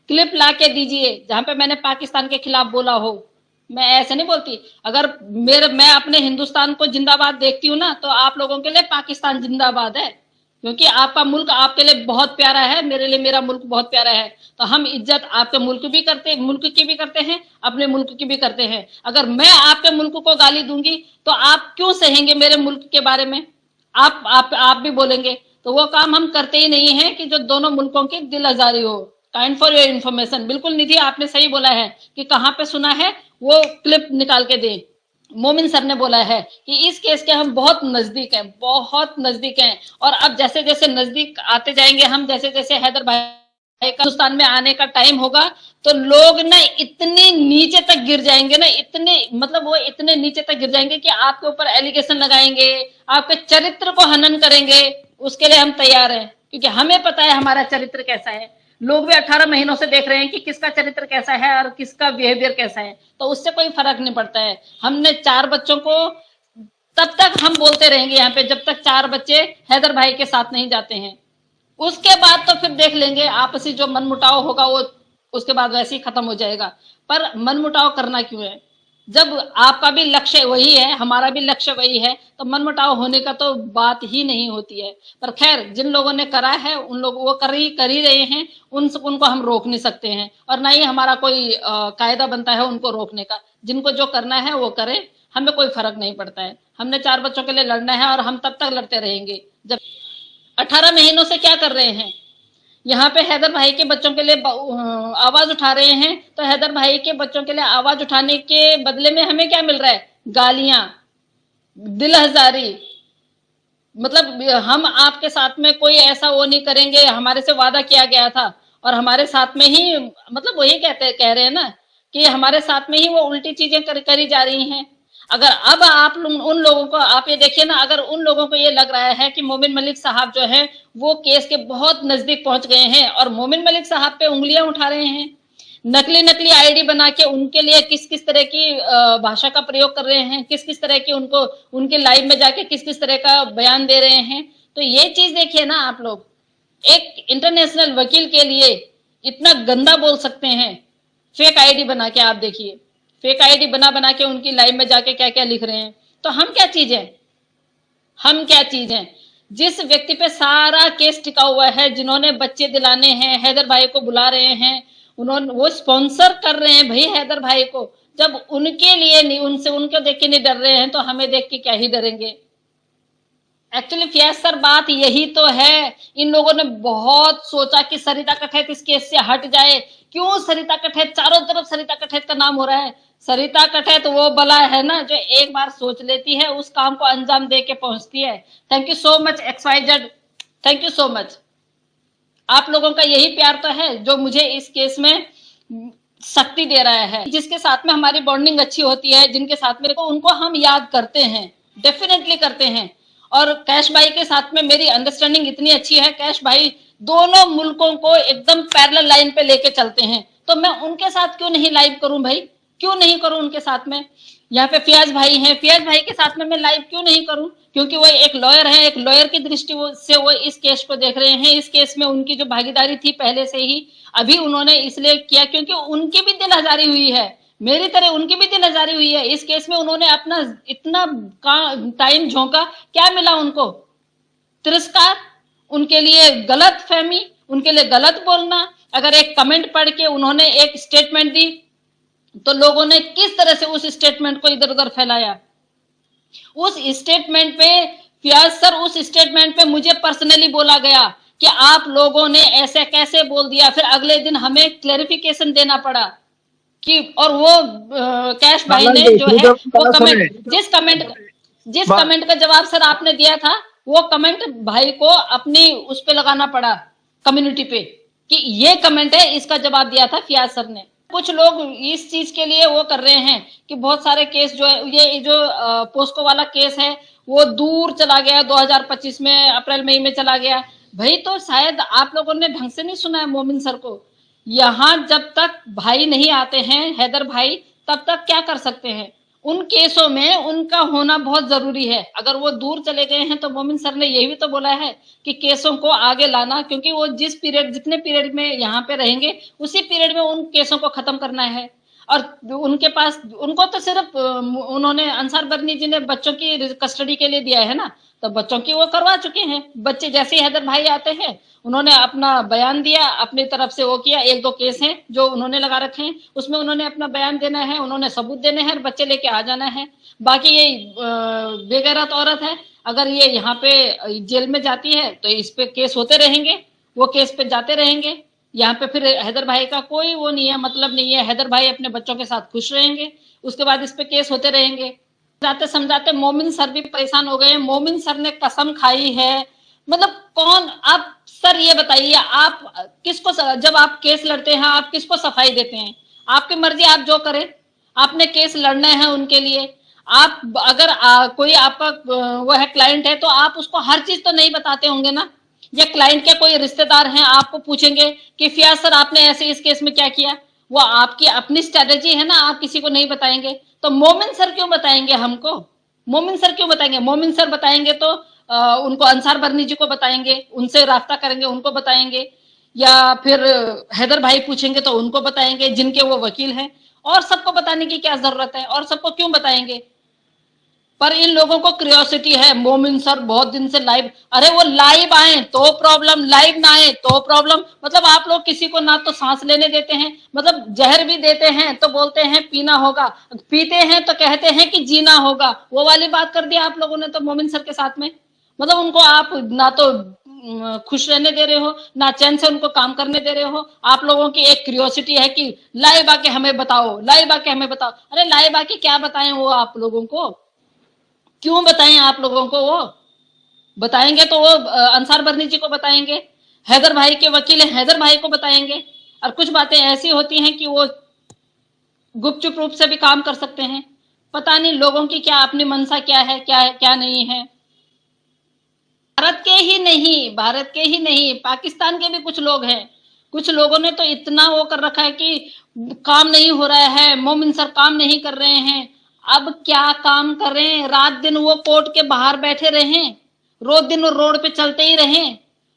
Clip ला के दीजिए जहां पे मैंने पाकिस्तान के खिलाफ बोला हो। मैं ऐसे नहीं बोलती। अगर मैं अपने हिंदुस्तान को जिंदाबाद देखती हूँ ना, तो आप लोगों के लिए पाकिस्तान जिंदाबाद है, क्योंकि आपका मुल्क आपके लिए बहुत प्यारा है, मेरे लिए मेरा मुल्क बहुत प्यारा है। तो हम इज्जत आपके मुल्क की भी करते हैं, अपने मुल्क की भी करते हैं। अगर मैं आपके मुल्क को गाली दूंगी तो आप क्यों सहेंगे मेरे मुल्क के बारे में? आप भी बोलेंगे। तो वो काम हम करते ही नहीं है कि जो दोनों मुल्कों की दिल आजारी हो। Kind for your information. बिल्कुल निधि, आपने सही बोला है कि कहाँ पे सुना है, वो क्लिप निकाल के दें। मोमिन सर ने बोला है कि इस केस के हम बहुत नजदीक हैं, बहुत नजदीक हैं। और अब जैसे जैसे नजदीक आते जाएंगे हम, जैसे जैसे हैदर भाई का हिंदुस्तान में आने का टाइम होगा, तो लोग ना इतने नीचे तक गिर जाएंगे ना, इतने मतलब वो इतने नीचे तक गिर जाएंगे कि आपके ऊपर एलिगेशन लगाएंगे, आपके चरित्र को हनन करेंगे। उसके लिए हम तैयार हैं, क्योंकि हमें पता है हमारा चरित्र कैसा है। लोग भी 18 महीनों से देख रहे हैं कि किसका चरित्र कैसा है और किसका बिहेवियर कैसा है, तो उससे कोई फर्क नहीं पड़ता है। हमने 4 बच्चों को, तब तक हम बोलते रहेंगे यहाँ पे जब तक 4 बच्चे हैदर भाई के साथ नहीं जाते हैं। उसके बाद तो फिर देख लेंगे, आपसी जो मनमुटाव होगा वो उसके बाद वैसे ही खत्म हो जाएगा। पर मनमुटाव करना क्यों है? जब आपका भी लक्ष्य वही है, हमारा भी लक्ष्य वही है, तो मनमुटाव होने का तो बात ही नहीं होती है। पर खैर, जिन लोगों ने करा है उन लोग वो कर ही रहे हैं, उनको हम रोक नहीं सकते हैं, और ना ही हमारा कोई कायदा बनता है उनको रोकने का। जिनको जो करना है वो करें, हमें कोई फर्क नहीं पड़ता है। हमने 4 बच्चों के लिए लड़ना है और हम तब तक लड़ते रहेंगे। जब 18 महीनों से क्या कर रहे हैं? यहाँ पे हैदर भाई के बच्चों के लिए आवाज उठा रहे हैं, तो हैदर भाई के बच्चों के लिए आवाज उठाने के बदले में हमें क्या मिल रहा है? गालियां, दिल हजारी। मतलब हम आपके साथ में कोई ऐसा वो नहीं करेंगे, हमारे से वादा किया गया था और हमारे साथ में ही, मतलब वही कह रहे हैं ना कि हमारे साथ में ही वो उल्टी चीजें करी जा रही हैं। अगर अब आप उन लोगों को, आप ये देखिए ना, अगर उन लोगों को ये लग रहा है कि मोमिन मलिक साहब जो है वो केस के बहुत नजदीक पहुंच गए हैं और मोमिन मलिक साहब पे उंगलियां उठा रहे हैं, नकली नकली आईडी बना के उनके लिए किस किस तरह की भाषा का प्रयोग कर रहे हैं, किस किस तरह की उनको, उनके लाइव में जाके किस किस तरह का बयान दे रहे हैं, तो ये चीज देखिए ना आप लोग। एक इंटरनेशनल वकील के लिए इतना गंदा बोल सकते हैं, फेक आईडी बना के। आप देखिए, फेक आईडी बना बना के उनकी लाइव में जाके क्या क्या लिख रहे हैं। तो हम क्या चीज है? हम क्या चीज हैं? जिस व्यक्ति पे सारा केस टिका हुआ है, जिन्होंने बच्चे दिलाने हैं, हैदर भाई को बुला रहे हैं, उन्होंने वो स्पॉन्सर कर रहे हैं भाई हैदर भाई को। जब उनके लिए नहीं, उनसे उनको देख के नहीं डर रहे हैं, तो हमें देख के क्या ही डरेंगे? एक्चुअली फैज सर, बात यही तो है। इन लोगों ने बहुत सोचा कि सरिता कठैत इस केस से हट जाए। क्यों सरिता कठैत? चारों तरफ सरिता कठैत का नाम हो रहा है। सरिता कठैत वो बला है ना जो एक बार सोच लेती है, उस काम को अंजाम दे के पहुंचती है। Thank you so much XYZ, thank you so much. आप लोगों का यही प्यार तो है जो मुझे इस केस में शक्ति दे रहा है। जिसके साथ में हमारी बॉन्डिंग अच्छी होती है, जिनके साथ में, तो उनको हम याद करते हैं, डेफिनेटली करते हैं। और कैश भाई के साथ में मेरी अंडरस्टैंडिंग इतनी अच्छी है, कैश भाई दोनों मुल्कों को एकदम पैरेलल लाइन पे लेके चलते हैं, तो मैं उनके साथ क्यों नहीं लाइव करूं भाई? क्यों नहीं करूं उनके साथ में? यहाँ पे फियाज भाई हैं, फियाज भाई के साथ में मैं लाइव क्यों नहीं करूं? क्योंकि वो एक लॉयर है, एक लॉयर की दृष्टि से वो इस केस को देख रहे हैं। इस केस में उनकी जो भागीदारी थी पहले से ही, अभी उन्होंने इसलिए किया क्योंकि उनकी भी दिल हजारी हुई है, मेरी तरह उनकी भी दिल हजारी हुई है। इस केस में उन्होंने अपना इतना टाइम झोंका, क्या मिला उनको? तिरस्कार, उनके लिए गलत फहमी, उनके लिए गलत बोलना। अगर एक कमेंट पढ़ के उन्होंने एक स्टेटमेंट दी, तो लोगों ने किस तरह से उस स्टेटमेंट को इधर उधर फैलाया। उस स्टेटमेंट पे, फियाज सर, उस स्टेटमेंट पे मुझे पर्सनली बोला गया कि आप लोगों ने ऐसे कैसे बोल दिया। फिर अगले दिन हमें क्लेरिफिकेशन देना पड़ा कि, और वो कैश भाई ने जो है वो कमेंट, जिस कमेंट का जवाब सर आपने दिया था, वो कमेंट भाई को अपनी उस पे लगाना पड़ा, कम्युनिटी पे, कि ये कमेंट है, इसका जवाब दिया था फियाज सर ने। कुछ लोग इस चीज के लिए वो कर रहे हैं कि बहुत सारे केस जो है, ये जो पोस्को वाला केस है वो दूर चला गया, 2025 में अप्रैल मई में चला गया भाई। तो शायद आप लोगों ने ढंग से नहीं सुना है मोमिन सर को। यहाँ जब तक भाई नहीं आते हैं, हैदर भाई, तब तक क्या कर सकते हैं? उन केसों में उनका होना बहुत जरूरी है। अगर वो दूर चले गए हैं तो मोमिन सर ने यही भी तो बोला है कि केसों को आगे लाना, क्योंकि वो जितने पीरियड में यहाँ पे रहेंगे उसी पीरियड में उन केसों को खत्म करना है। और उनके पास, उनको तो सिर्फ उन्होंने, अंसार बरनी जी ने बच्चों की कस्टडी के लिए दिया है ना, तो बच्चों की वो करवा चुके हैं। बच्चे जैसे ही हैदर भाई आते हैं, उन्होंने अपना बयान दिया, अपनी तरफ से वो किया। एक दो केस हैं जो उन्होंने लगा रखे हैं, उसमें उन्होंने अपना बयान देना है, उन्होंने सबूत देने हैं और बच्चे लेके आ जाना है। बाकी ये बेगैरत औरत है, अगर ये यहाँ पे जेल में जाती है तो इस पे केस होते रहेंगे, वो केस पे जाते रहेंगे। यहाँ पे फिर हैदर भाई का कोई वो नहीं है, मतलब नहीं है। हैदर भाई अपने बच्चों के साथ खुश रहेंगे, उसके बाद इस पे केस होते रहेंगे। समझाते समझाते मोमिन सर भी परेशान हो गए। मोमिन सर ने कसम खाई है, मतलब कौन, आप सर ये बताइए, आप किसको, जब आप केस लड़ते हैं आप किसको सफाई देते हैं? आपकी मर्जी, आप जो करें, आपने केस लड़ना है उनके लिए। आप अगर कोई आपका वो है क्लाइंट है तो आप उसको हर चीज तो नहीं बताते होंगे ना। या क्लाइंट के कोई रिश्तेदार हैं, आपको पूछेंगे कि फियाज सर आपने ऐसे इस केस में क्या किया, वो आपकी अपनी स्ट्रेटेजी है ना, आप किसी को नहीं बताएंगे। तो मोमिन सर क्यों बताएंगे हमको? मोमिन सर क्यों बताएंगे? मोमिन सर बताएंगे तो उनको अंसार बरनी जी को बताएंगे, उनसे रास्ता करेंगे, उनको बताएंगे। या फिर हैदर भाई पूछेंगे तो उनको बताएंगे जिनके वो वकील हैं। और सबको बताने की क्या जरूरत है, और सबको क्यों बताएंगे? पर इन लोगों को क्यूरियोसिटी है, मोमिन सर बहुत दिन से लाइव, अरे वो लाइव आए तो प्रॉब्लम, लाइव ना आए तो प्रॉब्लम। मतलब आप लोग किसी को ना तो सांस लेने देते हैं, मतलब जहर भी देते हैं तो बोलते हैं पीना होगा, पीते हैं तो कहते हैं कि जीना होगा। वो वाली बात कर दी आप लोगों ने तो मोमिन सर के साथ में। मतलब उनको आप ना तो खुश रहने दे रहे हो, ना चैन से उनको काम करने दे रहे हो। आप लोगों की एक क्यूरियोसिटी है कि लाइव आके हमें बताओ, लाइव आके हमें बताओ। अरे लाइव आके क्या बताएं वो आप लोगों को? क्यों बताएं आप लोगों को? वो बताएंगे तो वो अंसार बरनी जी को बताएंगे, हैदर भाई के वकील है हैदर भाई को बताएंगे। और कुछ बातें ऐसी होती हैं कि वो गुपचुप रूप से भी काम कर सकते हैं। पता नहीं लोगों की क्या अपनी मनसा क्या है, क्या नहीं है। भारत के ही नहीं, भारत के ही नहीं, पाकिस्तान के भी कुछ लोग हैं। कुछ लोगों ने तो इतना वो कर रखा है कि काम नहीं हो रहा है, मोमिन सर काम नहीं कर रहे हैं। अब क्या काम कर रहे हैं? रात दिन वो कोर्ट के बाहर बैठे रहे, रोज दिन वो रोड पे चलते ही रहे।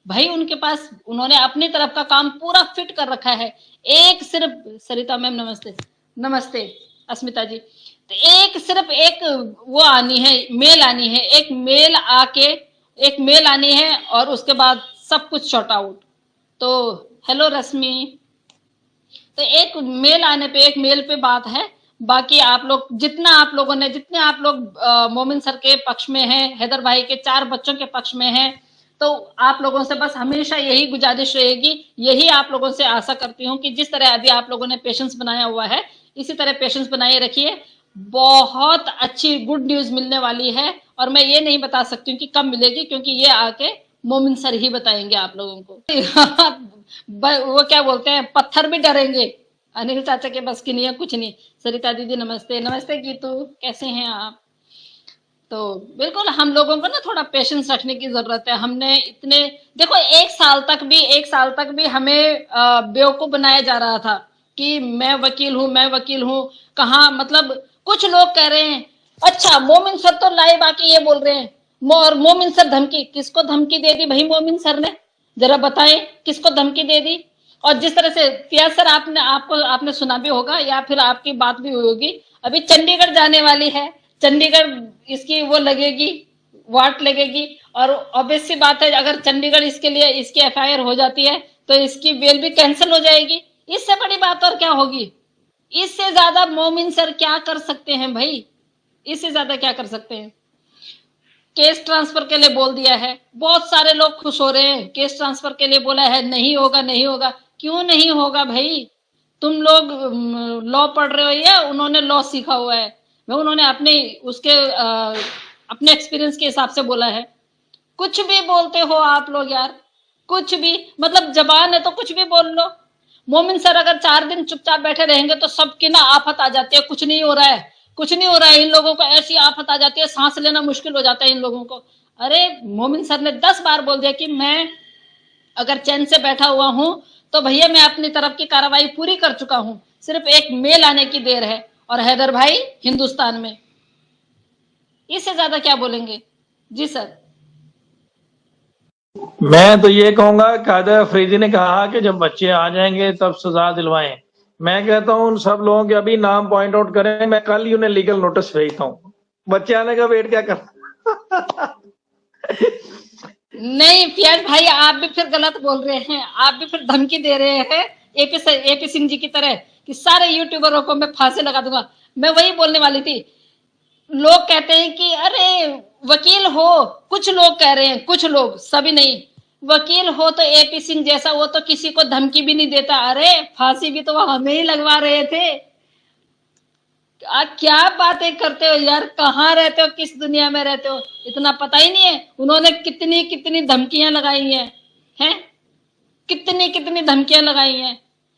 भाई उनके पास, उन्होंने अपनी तरफ का काम पूरा फिट कर रखा है। एक सिर्फ, सरिता मैम नमस्ते, नमस्ते अस्मिता जी, तो एक सिर्फ एक वो आनी है, मेल आनी है, एक मेल आके, एक मेल आनी है और उसके बाद सब कुछ शॉर्ट आउट। तो हेलो रश्मि, तो एक मेल आने पे, एक मेल पे बात है। बाकी आप लोग जितना, आप लोगों ने जितने, आप लोग मोमिन सर के पक्ष में हैं, हैदर भाई के 4 बच्चों के पक्ष में हैं, तो आप लोगों से बस हमेशा यही गुजारिश रहेगी, यही आप लोगों से आशा करती हूँ कि जिस तरह अभी आप लोगों ने पेशेंस बनाया हुआ है, इसी तरह पेशेंस बनाए रखिए। बहुत अच्छी गुड न्यूज मिलने वाली है, और मैं ये नहीं बता सकती हूँ कि कब मिलेगी, क्योंकि ये आके मोमिन सर ही बताएंगे आप लोगों को। वो क्या बोलते हैं, पत्थर भी डरेंगे। अनिल चाचा के बस की नहीं है कुछ नहीं। सरिता दीदी नमस्ते, नमस्ते गीतू, कैसे हैं आप? तो बिल्कुल हम लोगों को ना थोड़ा पेशेंस रखने की जरूरत है। हमने इतने, देखो 1 साल तक भी हमें बेवकूफ बनाया जा रहा था कि मैं वकील हूँ, मैं वकील हूँ। कहाँ, मतलब कुछ लोग कह रहे हैं, अच्छा मोमिन सर तो लाइव आके ये बोल रहे हैं, और मोमिन सर धमकी, किसको धमकी दे दी भाई मोमिन सर ने? जरा बताएं किसको धमकी दे दी? और जिस तरह से फियाज सर, आपने सुना भी होगा या फिर आपकी बात भी हुई होगी, अभी चंडीगढ़ जाने वाली है, चंडीगढ़ इसकी वो लगेगी, वाट लगेगी। और ऑब्वियस सी बात है, अगर चंडीगढ़ इसके लिए, इसकी एफआईआर हो जाती है तो इसकी बेल भी कैंसिल हो जाएगी। इससे बड़ी बात और क्या होगी? इससे ज्यादा मोमिन सर क्या कर सकते हैं भाई? इससे ज्यादा क्या कर सकते हैं? केस ट्रांसफर के लिए बोल दिया है, बहुत सारे लोग खुश हो रहे हैं। केस ट्रांसफर के लिए बोला है, नहीं होगा, नहीं होगा। क्यों नहीं होगा भाई? तुम लोग लॉ पढ़ रहे हो या उन्होंने लॉ सीखा हुआ है? मैं, उन्होंने अपने उसके अपने एक्सपीरियंस के हिसाब से बोला है। कुछ भी बोलते हो आप लोग यार, कुछ भी, मतलब जबान है तो कुछ भी बोल लो। मोमिन सर अगर 4 दिन चुपचाप बैठे रहेंगे तो सबकी ना आफत आ जाती है, कुछ नहीं हो रहा है, कुछ नहीं हो रहा है। इन लोगों को ऐसी आफत आ जाती है, सांस लेना मुश्किल हो जाता है इन लोगों को। अरे मोमिन सर ने 10 बार बोल दिया कि मैं अगर चैन से बैठा हुआ हूं तो भैया मैं अपनी तरफ की कार्रवाई पूरी कर चुका हूं, सिर्फ एक मेल आने की देर है। और हैदर भाई हिंदुस्तान में। इससे ज्यादा क्या बोलेंगे? जी सर। मैं तो ये कहूंगा, कायदा अफरीदी ने कहा कि जब बच्चे आ जाएंगे तब सजा दिलवाएं। मैं कहता हूं उन सब लोगों के अभी नाम पॉइंट आउट करें, मैं कल ही उन्हें लीगल नोटिस भेजता हूं। बच्चे आने का वेट क्या कर। नहीं फियाज भाई, आप भी फिर गलत बोल रहे हैं, आप भी फिर धमकी दे रहे हैं एपी सिंह जी की तरह कि सारे यूट्यूबरों को मैं फांसी लगा दूंगा। मैं वही बोलने वाली थी। लोग कहते हैं कि अरे वकील हो, कुछ लोग कह रहे हैं, कुछ लोग, सभी नहीं, वकील हो तो एपी सिंह जैसा वो तो किसी को धमकी भी नहीं देता। अरे फांसी भी तो वो हमें ही लगवा रहे थे। क्या बातें करते हो यार, कहाँ रहते हो, किस दुनिया में रहते हो, इतना पता ही नहीं है उन्होंने कितनी कितनी धमकियां लगाई हैं, हैं? कितनी कितनी धमकियां लगाई हैं।